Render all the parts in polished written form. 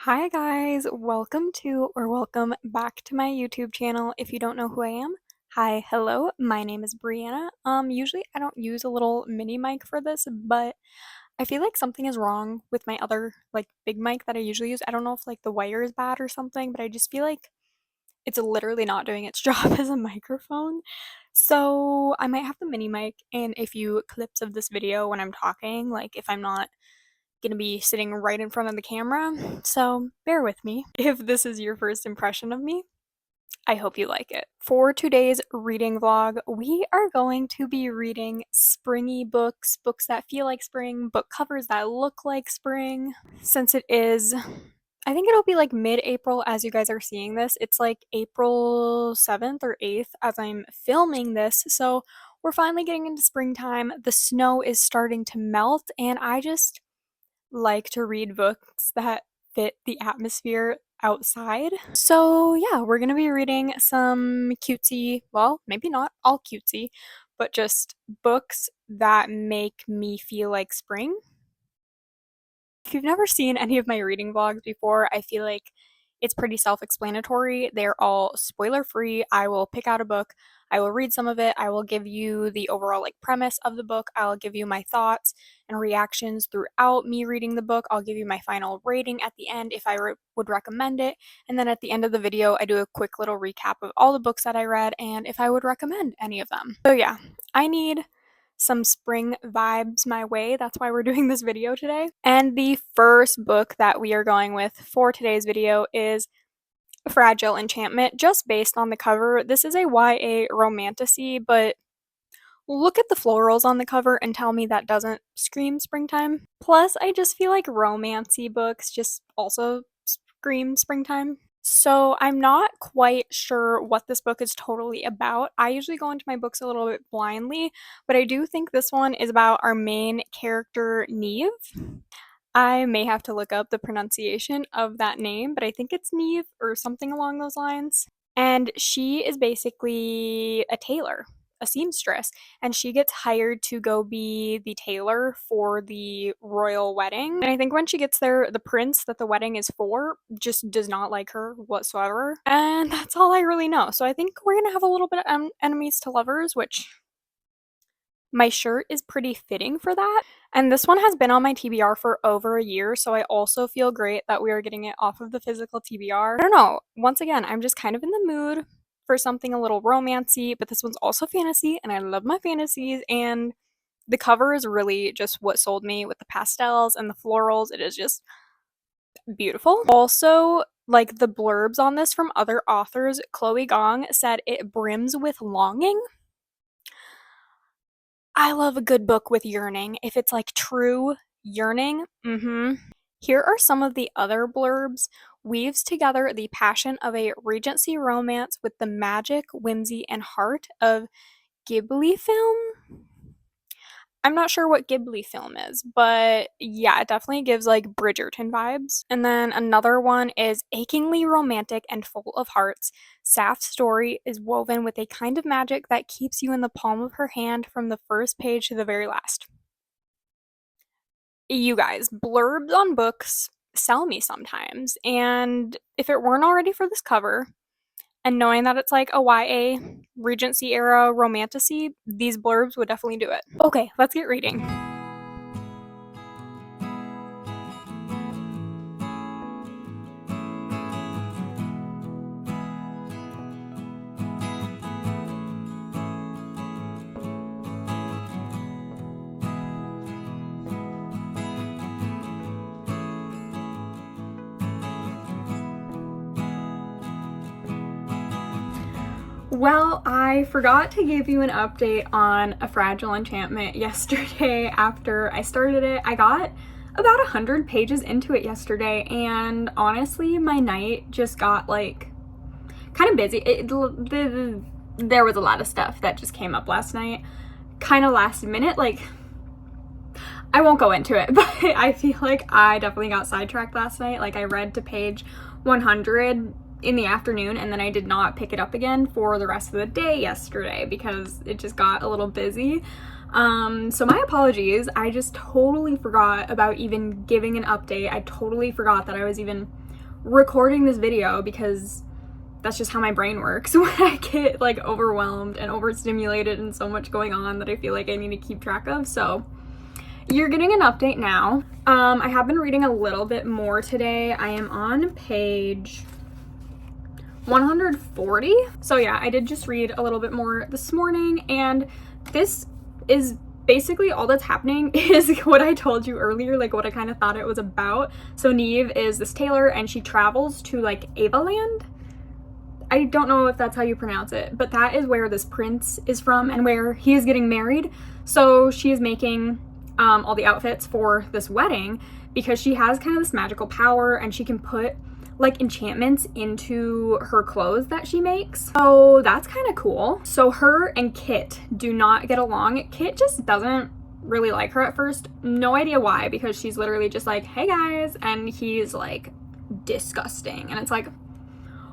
Hi guys, welcome back to my YouTube channel. If you don't know who I am, hi, hello, my name is Brianna. Usually I don't use a little mini mic for this, but I feel like something is wrong with my other big mic that I usually use. I don't know if the wire is bad or something, but I just feel like it's literally not doing its job as a microphone. So I might have the mini mic in a few clips of this video when I'm talking, like if I'm not gonna be sitting right in front of the camera, so bear with me. If this is your first impression of me, I hope you like it. For today's reading vlog, we are going to be reading springy books, books that feel like spring, book covers that look like spring. Since it is, I think it'll be like mid-April as you guys are seeing this. It's like April 7th or 8th as I'm filming this, so we're finally getting into springtime. The snow is starting to melt, and I just like to read books that fit the atmosphere outside. So, yeah, we're gonna be reading some cutesy, well, maybe not all cutesy, but just books that make me feel like spring. If you've never seen any of my reading vlogs before, I feel like it's pretty self-explanatory. They're all spoiler-free. I will pick out a book, I will read some of it, I will give you the overall premise of the book, I'll give you my thoughts and reactions throughout me reading the book, I'll give you my final rating at the end if I would recommend it, and then at the end of the video I do a quick little recap of all the books that I read and if I would recommend any of them. So yeah, I need some spring vibes my way. That's why we're doing this video today. And the first book that we are going with for today's video is Fragile Enchantment, just based on the cover. This is a YA romantasy, but look at the florals on the cover and tell me that doesn't scream springtime. Plus, I just feel like romancy books just also scream springtime. So I'm not quite sure what this book is totally about. I usually go into my books a little bit blindly, but I do think this one is about our main character, Neve. I may have to look up the pronunciation of that name, but I think it's Neve or something along those lines. And she is basically a tailor, a seamstress, and she gets hired to go be the tailor for the royal wedding. And I think when she gets there, the prince that the wedding is for just does not like her whatsoever. And that's all I really know. So I think we're gonna have a little bit of enemies to lovers, which my shirt is pretty fitting for that. And this one has been on my TBR for over a year, so I also feel great that we are getting it off of the physical TBR. I don't know, once again, I'm just kind of in the mood for something a little romancy, but this one's also fantasy, and I love my fantasies, and the cover is really just what sold me with the pastels and the florals. It is just beautiful. Also, the blurbs on this from other authors, Chloe Gong said it brims with longing. I love a good book with yearning. If it's true yearning, Here are some of the other blurbs. Weaves together the passion of a Regency romance with the magic, whimsy, and heart of Ghibli film. I'm not sure what Ghibli film is, but yeah, it definitely gives Bridgerton vibes. And then another one is achingly romantic and full of hearts. Saf's story is woven with a kind of magic that keeps you in the palm of her hand from the first page to the very last. You guys, blurbs on books sell me sometimes, and if it weren't already for this cover, and knowing that it's a YA Regency era romantasy, these blurbs would definitely do it. Okay, let's get reading. Well, I forgot to give you an update on A Fragile Enchantment yesterday after I started it. I got about 100 pages into it yesterday, and honestly, my night just got kind of busy. There was a lot of stuff that just came up last night, kind of last minute. I won't go into it, but I feel like I definitely got sidetracked last night. I read to page 100 in the afternoon, and then I did not pick it up again for the rest of the day yesterday because it just got a little busy. So my apologies. I just totally forgot about even giving an update. I totally forgot that I was even recording this video because that's just how my brain works when I get like overwhelmed and overstimulated and so much going on that I feel like I need to keep track of. So you're getting an update now. I have been reading a little bit more today. I am on page 140. So yeah, I did just read a little bit more this morning, and this is basically all that's happening is what I told you earlier, like what I kind of thought it was about. So Neve is this tailor and she travels to like Avaland. I don't know if that's how you pronounce it, but that is where this prince is from and where he is getting married. So she is making all the outfits for this wedding because she has kind of this magical power and she can put like enchantments into her clothes that she makes. So that's kind of cool. So her and Kit do not get along. Kit just doesn't really like her at first. No idea why, because she's literally just like, hey guys, and he's like disgusting. And it's like,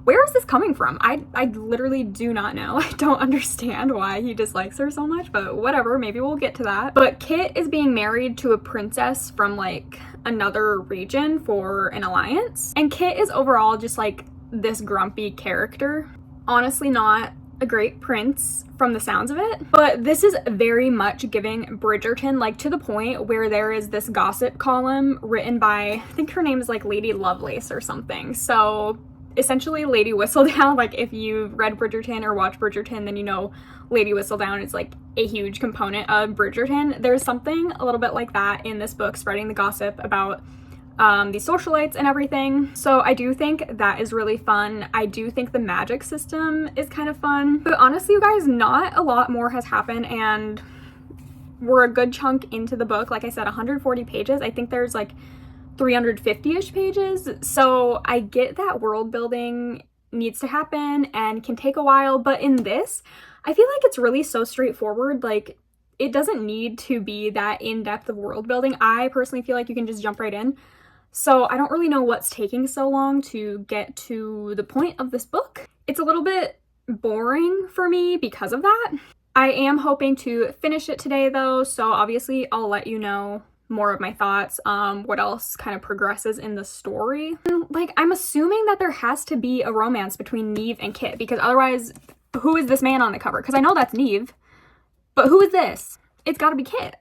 where is this coming from? I literally do not know. I don't understand why he dislikes her so much, but whatever, maybe we'll get to that. But Kit is being married to a princess from like another region for an alliance. And Kit is overall just like this grumpy character. Honestly, not a great prince from the sounds of it, but this is very much giving Bridgerton, like to the point where there is this gossip column written by, I think her name is like Lady Lovelace or something. So essentially Lady Whistledown, like if you've read Bridgerton or watched Bridgerton, then you know Lady Whistledown is like a huge component of Bridgerton. There's something a little bit like that in this book, spreading the gossip about these socialites and everything. So I do think that is really fun. I do think the magic system is kind of fun. But honestly, you guys, not a lot more has happened, and we're a good chunk into the book. Like I said, 140 pages. I think there's like 350-ish pages. So I get that world building needs to happen and can take a while, but in this, I feel like it's really so straightforward. Like, it doesn't need to be that in-depth of world building. I personally feel like you can just jump right in. So I don't really know what's taking so long to get to the point of this book. It's a little bit boring for me because of that. I am hoping to finish it today though, so obviously I'll let you know more of my thoughts, what else kind of progresses in the story. Like, I'm assuming that there has to be a romance between Neve and Kit, because otherwise, who is this man on the cover? Because I know that's Neve, but who is this? It's gotta be Kit,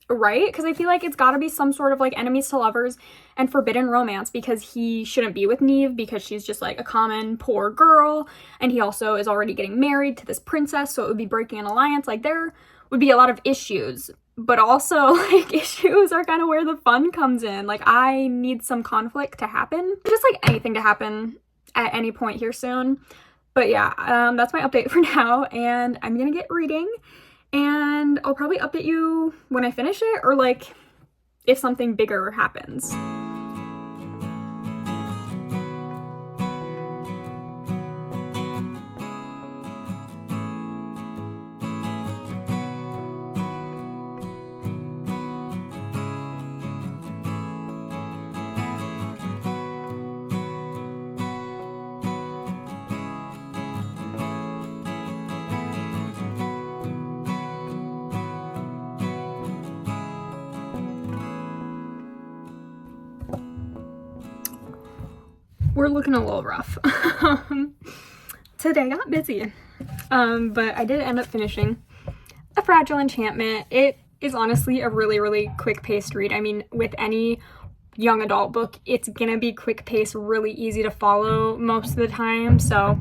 right? Because I feel like it's gotta be some sort of like enemies to lovers and forbidden romance, because he shouldn't be with Neve because she's just like a common poor girl, and he also is already getting married to this princess, so it would be breaking an alliance. Like, there would be a lot of issues. But also, like, issues are kind of where the fun comes in. Like, I need some conflict to happen. Just, like, anything to happen at any point here soon. But yeah, that's my update for now. And I'm gonna get reading. And I'll probably update you when I finish it, or, like, if something bigger happens. We're looking a little rough. Today got busy, but I did end up finishing A Fragile Enchantment. It is honestly a really, really quick-paced read. I mean, with any young adult book, it's gonna be quick-paced, really easy to follow most of the time, so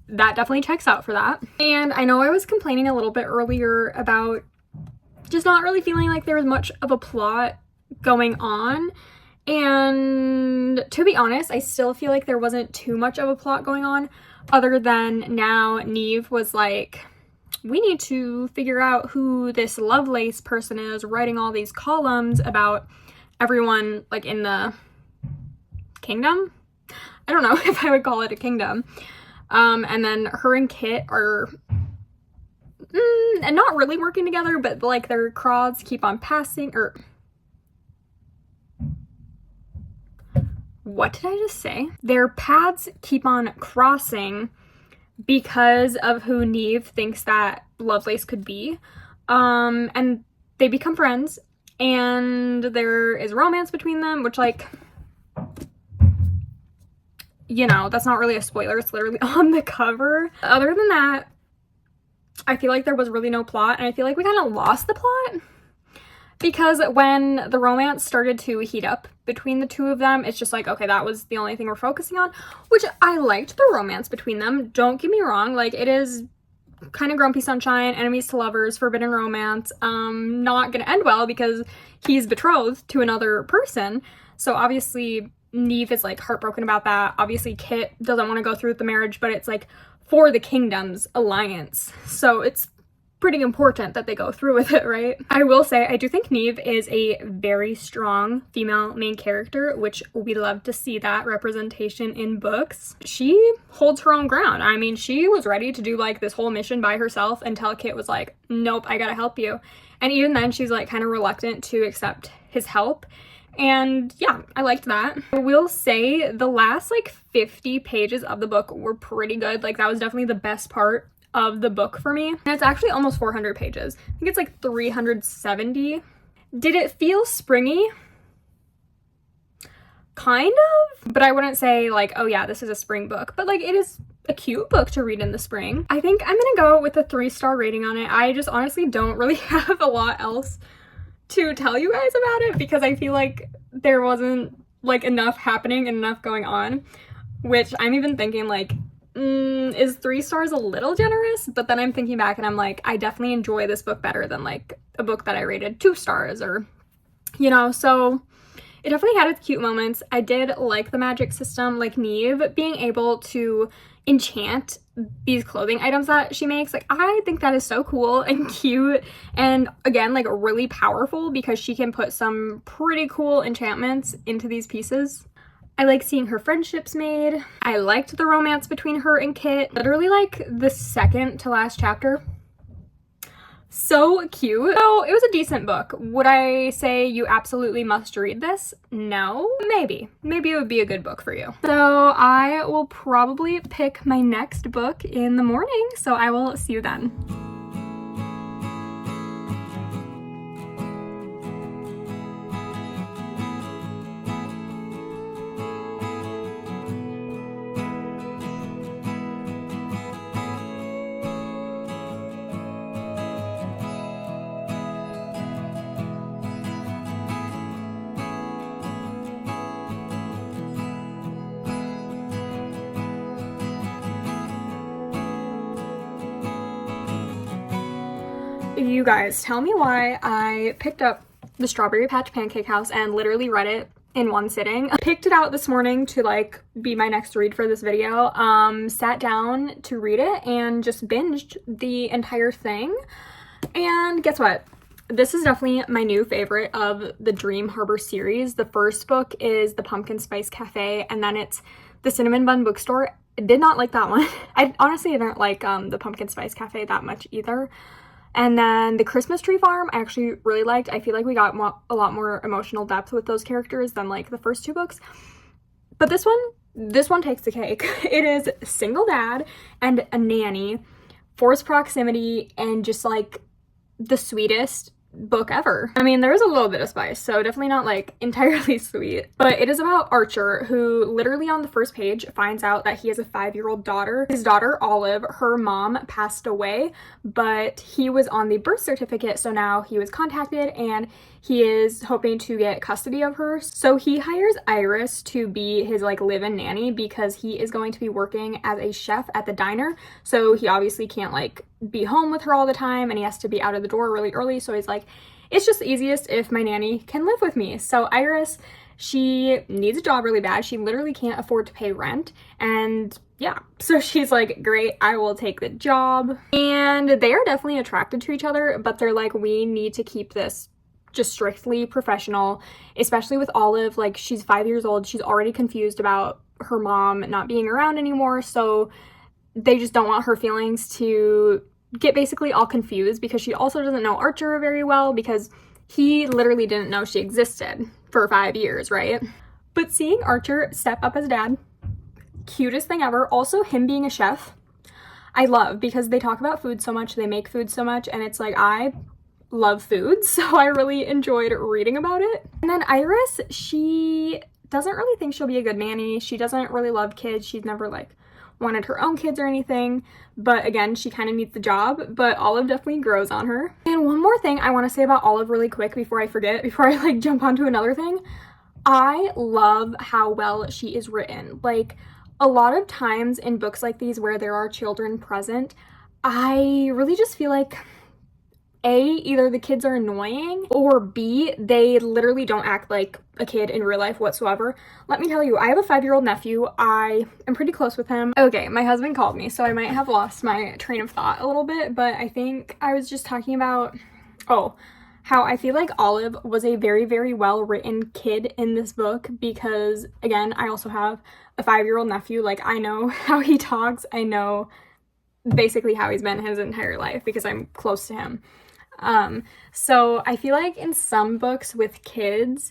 that definitely checks out for that. And I know I was complaining a little bit earlier about just not really feeling like there was much of a plot going on. And to be honest, I still feel like there wasn't too much of a plot going on, other than now Neve was like, we need to figure out who this Lovelace person is writing all these columns about everyone, like, in the kingdom? I don't know if I would call it a kingdom. And then her and Kit are and not really working together, but like their crawds keep on passing, or what did I just say? Their paths keep on crossing because of who Neve thinks that Lovelace could be. And they become friends, and there is romance between them, which, like, you know, that's not really a spoiler, it's literally on the cover. Other than that, I feel like there was really no plot, and I feel like we kind of lost the plot. Because when the romance started to heat up between the two of them, it's just like, okay, that was the only thing we're focusing on, which I liked the romance between them. Don't get me wrong, like, it is kind of grumpy sunshine, enemies to lovers, forbidden romance, not gonna end well because he's betrothed to another person. So obviously Neve is like heartbroken about that. Obviously Kit doesn't want to go through with the marriage, but it's like for the kingdom's alliance. So it's pretty important that they go through with it, right? I will say, I do think Neve is a very strong female main character, which we love to see that representation in books. She holds her own ground. I mean, she was ready to do like this whole mission by herself until Kit was like, nope, I gotta help you. And even then she's like kind of reluctant to accept his help. And yeah, I liked that. I will say the last like 50 pages of the book were pretty good. Like that was definitely the best part of the book for me. And it's actually almost 400 pages. I think it's like 370. Did it feel springy? Kind of, but I wouldn't say like, oh yeah, this is a spring book, but like it is a cute book to read in the spring. I think I'm gonna go with a 3-star rating on it. I just honestly don't really have a lot else to tell you guys about it because I feel like there wasn't like enough happening and enough going on, which I'm even thinking like, is 3 stars a little generous? But then I'm thinking back and I'm like, I definitely enjoy this book better than like a book that I rated 2 stars or, you know, so it definitely had its cute moments. I did like the magic system, like Neve being able to enchant these clothing items that she makes. Like, I think that is so cool and cute, and again, like really powerful because she can put some pretty cool enchantments into these pieces. I like seeing her friendships made. I liked the romance between her and Kit. Literally like the second to last chapter. So cute. So it was a decent book. Would I say you absolutely must read this? No. Maybe. Maybe it would be a good book for you. So I will probably pick my next book in the morning. So I will see you then. You guys, tell me why I picked up the Strawberry Patch Pancake House and literally read it in one sitting. I picked it out this morning to like be my next read for this video. Sat down to read it and just binged the entire thing. And guess what? This is definitely my new favorite of the Dream Harbor series. The first book is the Pumpkin Spice Cafe, and then it's the Cinnamon Bun Bookstore. I did not like that one. I honestly didn't like the Pumpkin Spice Cafe that much either. And then the Christmas Tree Farm I actually really liked. I feel like we got a lot more emotional depth with those characters than like the first 2 books. But this one takes the cake. It is single dad and a nanny, forced proximity, and just like the sweetest book ever. I mean, there is a little bit of spice, so definitely not like entirely sweet, but it is about Archer, who literally on the first page finds out that he has a 5-year-old daughter. His daughter, Olive, her mom passed away, but he was on the birth certificate, so now he was contacted and he is hoping to get custody of her. So he hires Iris to be his like live-in nanny because he is going to be working as a chef at the diner, so he obviously can't like be home with her all the time and he has to be out of the door really early. So he's like, it's just easiest if my nanny can live with me. So Iris, she needs a job really bad. She literally can't afford to pay rent, and yeah, so she's like, great, I will take the job. And they are definitely attracted to each other, but they're like, we need to keep this just strictly professional, especially with Olive. Like, she's 5 years old, she's already confused about her mom not being around anymore, so they just don't want her feelings to get basically all confused, because she also doesn't know Archer very well because he literally didn't know she existed for 5 years, right? But seeing Archer step up as dad, cutest thing ever. Also, him being a chef, I love, because they talk about food so much, they make food so much, and it's like, I love food, so I really enjoyed reading about it. And then Iris, she doesn't really think she'll be a good nanny. She doesn't really love kids. She's never like wanted her own kids or anything, but again, she kind of needs the job, but Olive definitely grows on her. And one more thing I want to say about Olive really quick before I forget, before I like jump onto another thing. I love how well she is written. Like, a lot of times in books like these where there are children present, I really just feel like A, either the kids are annoying, or B, they literally don't act like a kid in real life whatsoever. Let me tell you, I have a 5-year-old nephew. I am pretty close with him. Okay, my husband called me, so I might have lost my train of thought a little bit, but I think I was just talking about, how I feel like Olive was a very, very well-written kid in this book because, again, I also have a 5-year-old nephew. Like, I know how he talks. I know basically how he's been his entire life because I'm close to him. So I feel like in some books with kids,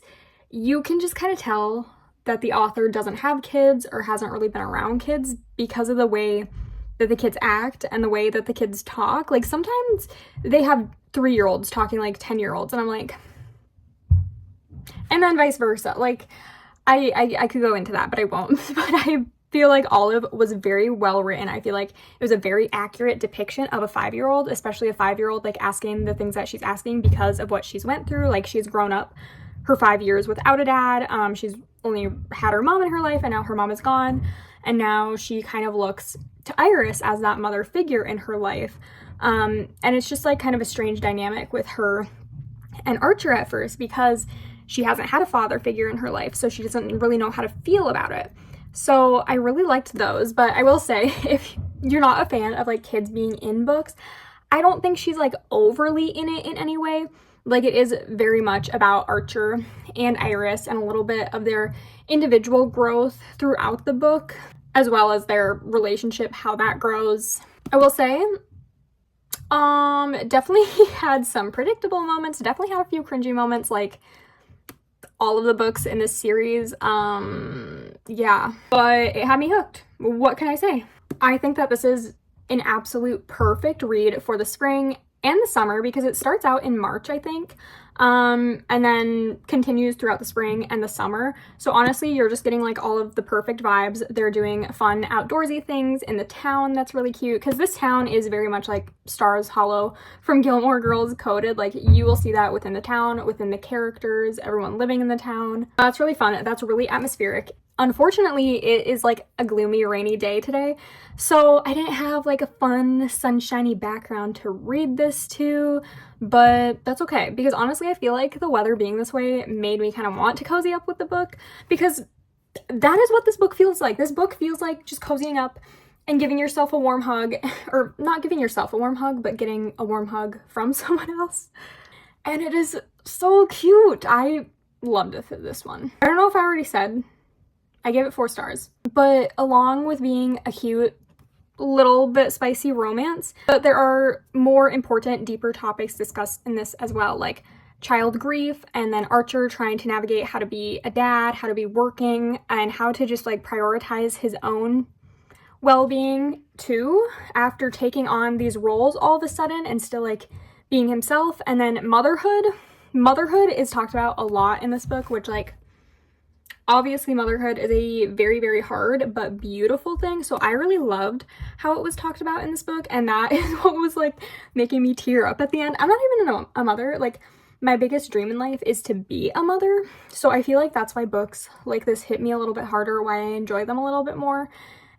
you can just kind of tell that the author doesn't have kids or hasn't really been around kids because of the way that the kids act and the way that the kids talk. Like, sometimes they have 3-year-olds talking like 10-year-olds, and I'm like, and then vice versa. Like, I could go into that, but I won't. But I feel like Olive was very well written. I feel like it was a very accurate depiction of a 5-year-old, especially a 5-year-old, like asking the things that she's asking because of what she's went through. Like, she's grown up her 5 years without a dad. She's only had her mom in her life, and now her mom is gone. And now she kind of looks to Iris as that mother figure in her life. And it's just like kind of a strange dynamic with her and Archer at first because she hasn't had a father figure in her life, so she doesn't really know how to feel about it. So I really liked those, but I will say, if you're not a fan of like kids being in books, I don't think she's like overly in it in any way. Like, it is very much about Archer and Iris and a little bit of their individual growth throughout the book, as well as their relationship, how that grows. I will say, definitely had some predictable moments, definitely had a few cringy moments, like all of the books in this series. Yeah, but it had me hooked. What can I say? I think that this is an absolute perfect read for the spring and the summer because it starts out in March, I think, and then continues throughout the spring and the summer. So honestly, you're just getting like all of the perfect vibes. They're doing fun outdoorsy things in the town. That's really cute because this town is very much like Stars Hollow from Gilmore Girls coded. Like, you will see that within the town, within the characters, everyone living in the town. That's really fun. That's really atmospheric. Unfortunately, it is like a gloomy, rainy day today, so I didn't have like a fun, sunshiny background to read this to, but that's okay, because honestly, I feel like the weather being this way made me kind of want to cozy up with the book, because that is what this book feels like. This book feels like just cozying up and giving yourself a warm hug, or not giving yourself a warm hug, but getting a warm hug from someone else, and it is so cute. I loved this one. I don't know if I already said, I gave it 4 stars. But along with being a cute, little bit spicy romance, but there are more important, deeper topics discussed in this as well, like child grief, and then Archer trying to navigate how to be a dad, how to be working, and how to just like prioritize his own well-being too, after taking on these roles all of a sudden and still like being himself. And then motherhood. Motherhood is talked about a lot in this book, which, like, obviously motherhood is a very, very hard but beautiful thing, so I really loved how it was talked about in this book, and that is what was like making me tear up at the end. I'm not even a mother. Like, my biggest dream in life is to be a mother, so I feel like that's why books like this hit me a little bit harder, why I enjoy them a little bit more,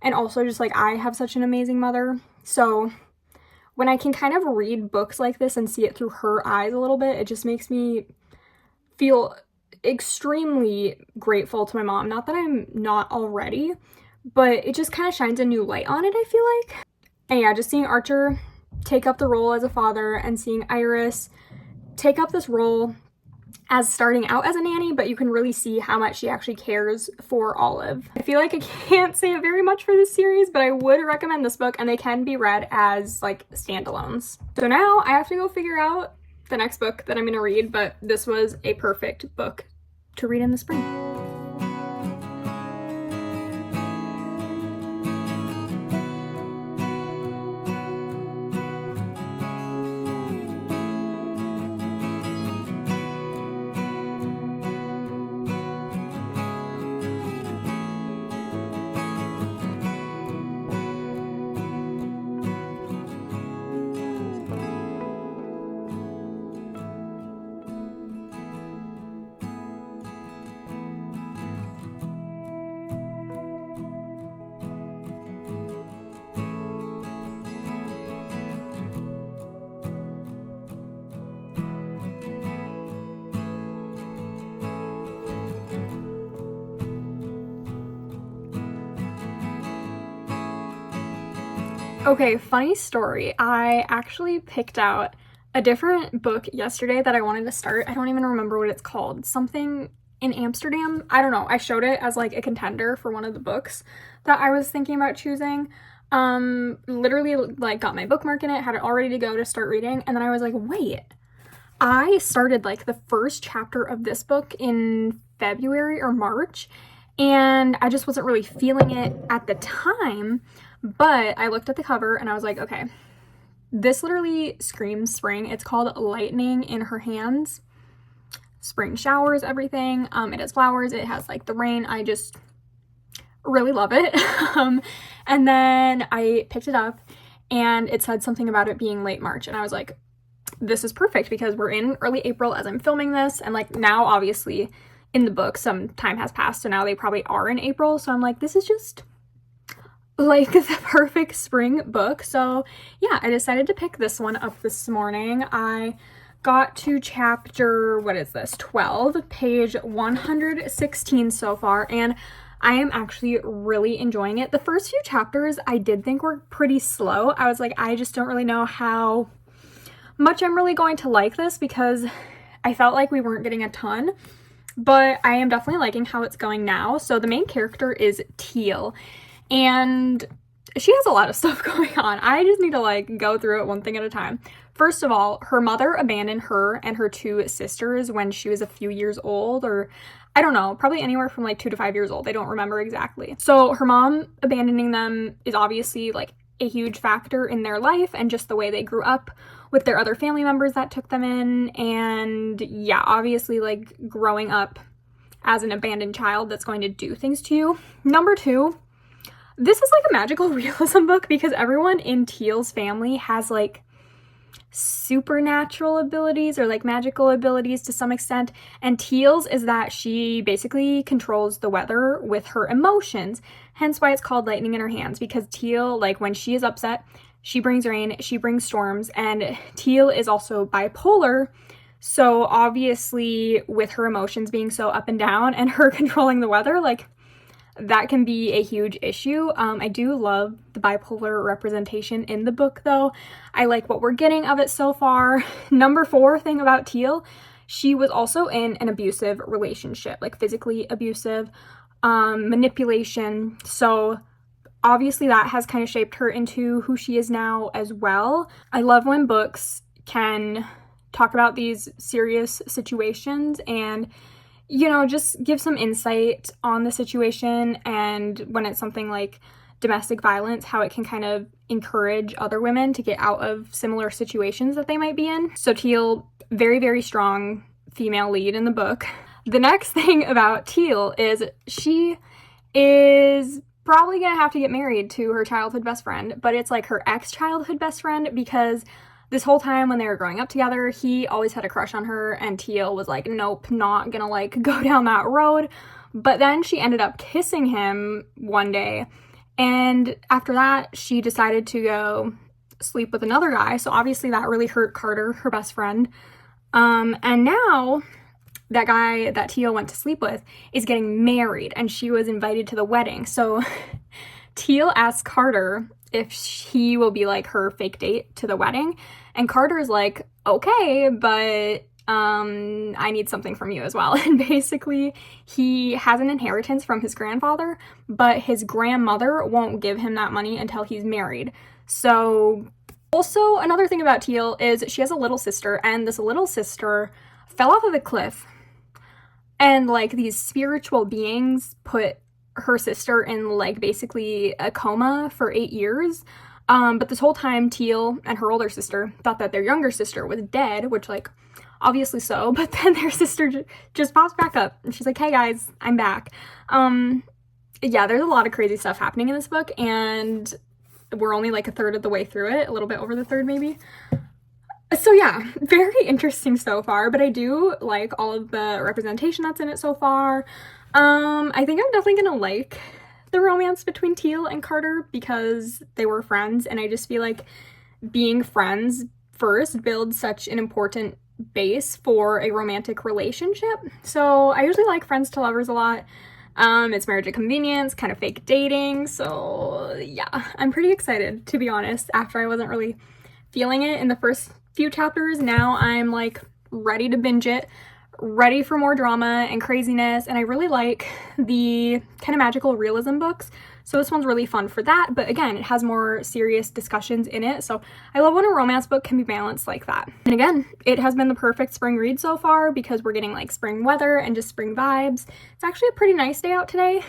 and also just like I have such an amazing mother, so when I can kind of read books like this and see it through her eyes a little bit, it just makes me feel extremely grateful to my mom. Not that I'm not already, but it just kind of shines a new light on it, I feel like. And yeah, just seeing Archer take up the role as a father and seeing Iris take up this role as starting out as a nanny, but you can really see how much she actually cares for Olive. I feel like I can't say it very much for this series, but I would recommend this book, and they can be read as like standalones. So now I have to go figure out the next book that I'm gonna read, but this was a perfect book to read in the spring. Okay, funny story. I actually picked out a different book yesterday that I wanted to start. I don't even remember what it's called. Something in Amsterdam. I don't know. I showed it as like a contender for one of the books that I was thinking about choosing. Literally like got my bookmark in it, had it all ready to go to start reading, and then I was like, wait, I started like the first chapter of this book in February or March, and I just wasn't really feeling it at the time. But I looked at the cover and I was like, okay, this literally screams spring. It's called Lightning in Her Hands. Spring showers, everything. It has flowers, it has like the rain. I just really love it. And then I picked it up and it said something about it being late March. And I was like, this is perfect because we're in early April as I'm filming this. And like now, obviously, in the book, some time has passed. So now they probably are in April. So I'm like, this is just like the perfect spring book. So yeah, I decided to pick this one up this morning. I got to chapter, what is this, 12, page 116 so far, and I am actually really enjoying it. The first few chapters I did think were pretty slow. I was like, I just don't really know how much I'm really going to like this because I felt like we weren't getting a ton, but I am definitely liking how it's going now. So the main character is Teal, and she has a lot of stuff going on. I just need to like go through it one thing at a time. First of all, her mother abandoned her and her two sisters when she was a few years old, or I don't know, probably anywhere from like 2 to 5 years old. I don't remember exactly. So her mom abandoning them is obviously like a huge factor in their life and just the way they grew up with their other family members that took them in. And yeah, obviously like growing up as an abandoned child, that's going to do things to you. Number two, this is like a magical realism book because everyone in Teal's family has like supernatural abilities or like magical abilities to some extent, and Teal's is that she basically controls the weather with her emotions, hence why it's called Lightning in Her Hands, because Teal, like when she is upset, she brings rain, she brings storms, and Teal is also bipolar, so obviously with her emotions being so up and down and her controlling the weather, like that can be a huge issue. I do love the bipolar representation in the book though. I like what we're getting of it so far. Number 4 thing about Teal, she was also in an abusive relationship, like physically abusive, manipulation. So obviously that has kind of shaped her into who she is now as well. I love when books can talk about these serious situations and you know, just give some insight on the situation, and when it's something like domestic violence, how it can kind of encourage other women to get out of similar situations that they might be in. So Teal, very, very strong female lead in the book. The next thing about Teal is she is probably gonna have to get married to her childhood best friend, but it's like her ex-childhood best friend because this whole time when they were growing up together, he always had a crush on her, and Teal was like, nope, not gonna like go down that road. But then she ended up kissing him one day, and after that, she decided to go sleep with another guy. So obviously that really hurt Carter, her best friend. And now that guy that Teal went to sleep with is getting married, and she was invited to the wedding. So Teal asked Carter if he will be like her fake date to the wedding, and Carter's like, okay, but I need something from you as well. And basically he has an inheritance from his grandfather, but his grandmother won't give him that money until he's married. So also another thing about Teal is she has a little sister, and this little sister fell off of a cliff, and like these spiritual beings put her sister in like basically a coma for 8 years. But this whole time Teal and her older sister thought that their younger sister was dead, which like obviously so, but then their sister just pops back up and she's like, hey guys, I'm back. Yeah, there's a lot of crazy stuff happening in this book, and we're only like a third of the way through it, a little bit over the third maybe. So yeah, very interesting so far, but I do like all of the representation that's in it so far. I think I'm definitely gonna like the romance between Teal and Carter because they were friends, and I just feel like being friends first builds such an important base for a romantic relationship. So I usually like friends to lovers a lot. It's marriage at convenience, kind of fake dating. So yeah, I'm pretty excited, to be honest. After I wasn't really feeling it in the first few chapters, now I'm like ready to binge it, ready for more drama and craziness. And I really like the kind of magical realism books, so this one's really fun for that. But again, it has more serious discussions in it, so I love when a romance book can be balanced like that. And again, it has been the perfect spring read so far because we're getting like spring weather and just spring vibes. It's actually a pretty nice day out today,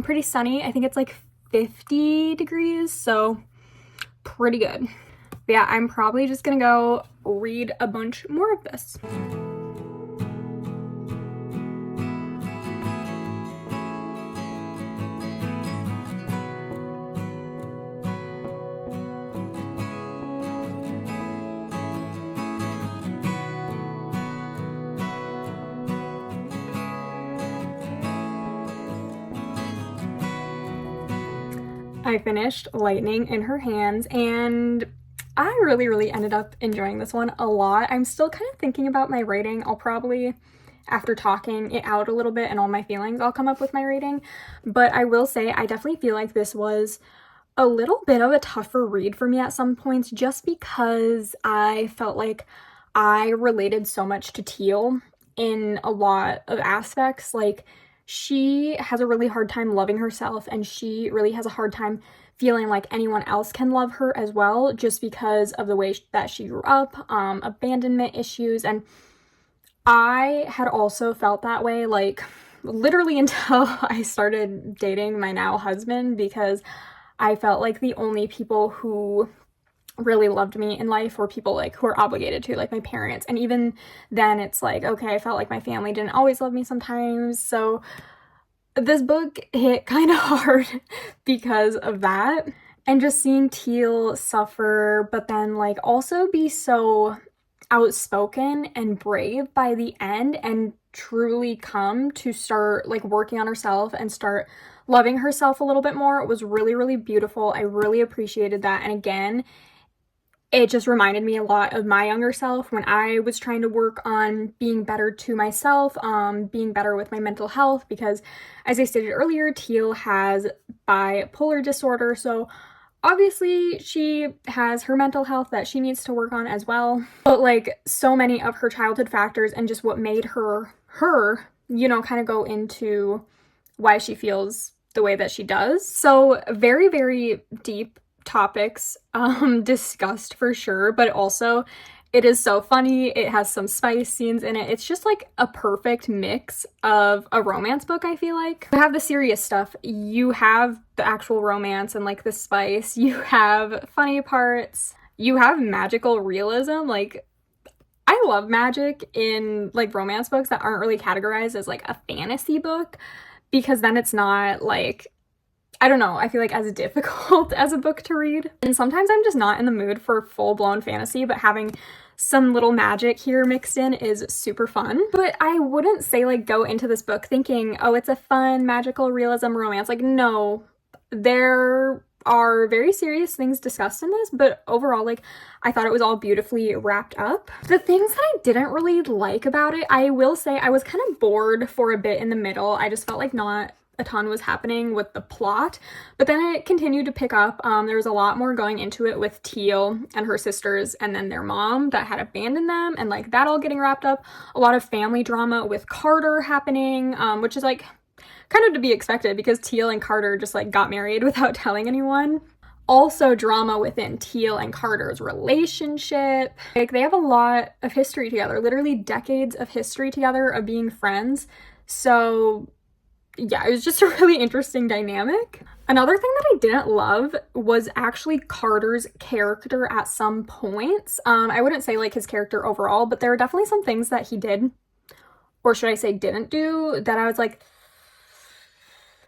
pretty sunny. I think it's like 50 degrees, so pretty good. But yeah, I'm probably just gonna go read a bunch more of this. I finished Lightning in Her Hands, and I really ended up enjoying this one a lot. I'm still kind of thinking about my rating. I'll probably, after talking it out a little bit and all my feelings, I'll come up with my rating. But I will say I definitely feel like this was a little bit of a tougher read for me at some points, just because I felt like I related so much to Teal in a lot of aspects. Like, she has a really hard time loving herself, and she really has a hard time feeling like anyone else can love her as well, just because of the way that she grew up, abandonment issues. And I had also felt that way, like, literally until I started dating my now husband, because I felt like the only people who really loved me in life were people like who are obligated to, like my parents. And even then it's like, okay, I felt like my family didn't always love me sometimes. So this book hit kind of hard because of that. And just seeing Teal suffer, but then like also be so outspoken and brave by the end, and truly come to start like working on herself and start loving herself a little bit more. It was really beautiful. I really appreciated that. And again, it just reminded me a lot of my younger self when I was trying to work on being better to myself, being better with my mental health, because as I stated earlier, Teal has bipolar disorder, so obviously she has her mental health that she needs to work on as well. But like so many of her childhood factors and just what made her, you know, kind of go into why she feels the way that she does. So very deep topics discussed for sure, but also it is so funny. It has some spice scenes in it. It's just like a perfect mix of a romance book, I feel like. You have the serious stuff, you have the actual romance and like the spice, you have funny parts, you have magical realism. Like, I love magic in like romance books that aren't really categorized as like a fantasy book, because then it's not like, I don't know, I feel like as difficult as a book to read. And sometimes I'm just not in the mood for full-blown fantasy, but having some little magic here mixed in is super fun. But I wouldn't say like go into this book thinking, oh, it's a fun magical realism romance. Like, no, there are very serious things discussed in this, but overall, like, I thought it was all beautifully wrapped up. The things that I didn't really like about it, I will say I was kind of bored for a bit in the middle. I just felt like not a ton was happening with the plot, but then it continued to pick up. There was a lot more going into it with Teal and her sisters and then their mom that had abandoned them, and like that all getting wrapped up. A lot of family drama with Carter happening, which is like kind of to be expected because Teal and Carter just like got married without telling anyone. Also drama within Teal and Carter's relationship. Like, they have a lot of history together, literally decades of history together of being friends. So yeah, it was just a really interesting dynamic. Another thing that I didn't love was actually Carter's character at some points. I wouldn't say like his character overall, but there were definitely some things that he did, or should I say didn't do, that I was like,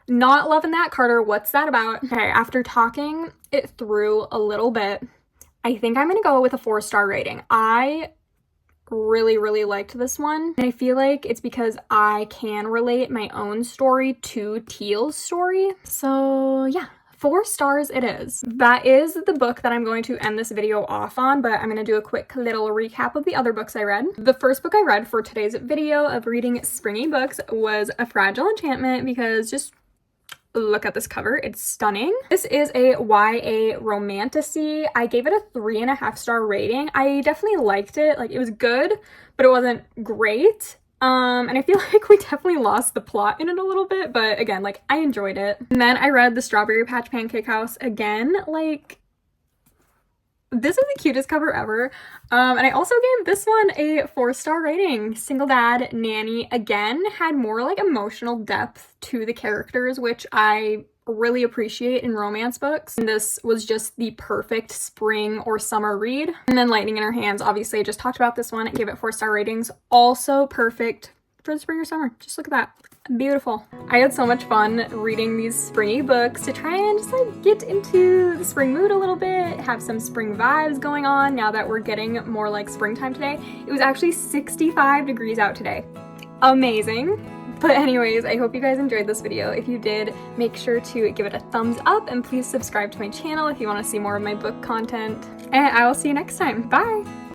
not loving that, Carter. What's that about? Okay, after talking it through a little bit, I think I'm gonna go with a 4-star rating. I really liked this one, and I feel like it's because I can relate my own story to Teal's story. So yeah, 4 stars it is. That is the book that I'm going to end this video off on, but I'm going to do a quick little recap of the other books I read. The first book I read for today's video of reading springy books was A Fragile Enchantment, because just look at this cover, it's stunning. This is a YA romantasy. I gave it a 3.5-star rating. I definitely liked it. Like, it was good, but it wasn't great. And I feel like we definitely lost the plot in it a little bit, but again, like, I enjoyed it. And then I read The Strawberry Patch Pancake House again. Like, this is the cutest cover ever. And I also gave this one a 4-star rating. Single dad nanny, again, had more like emotional depth to the characters, which I really appreciate in romance books. And this was just the perfect spring or summer read. And then Lightning in Her Hands, obviously I just talked about this one. I gave it 4-star ratings. Also perfect for the spring or summer. Just look at that. Beautiful. I had so much fun reading these springy books to try and just like get into the spring mood a little bit, have some spring vibes going on now that we're getting more like springtime today. It was actually 65 degrees out today. Amazing. But anyways, I hope you guys enjoyed this video. If you did, make sure to give it a thumbs up and please subscribe to my channel if you want to see more of my book content. And I will see you next time. Bye!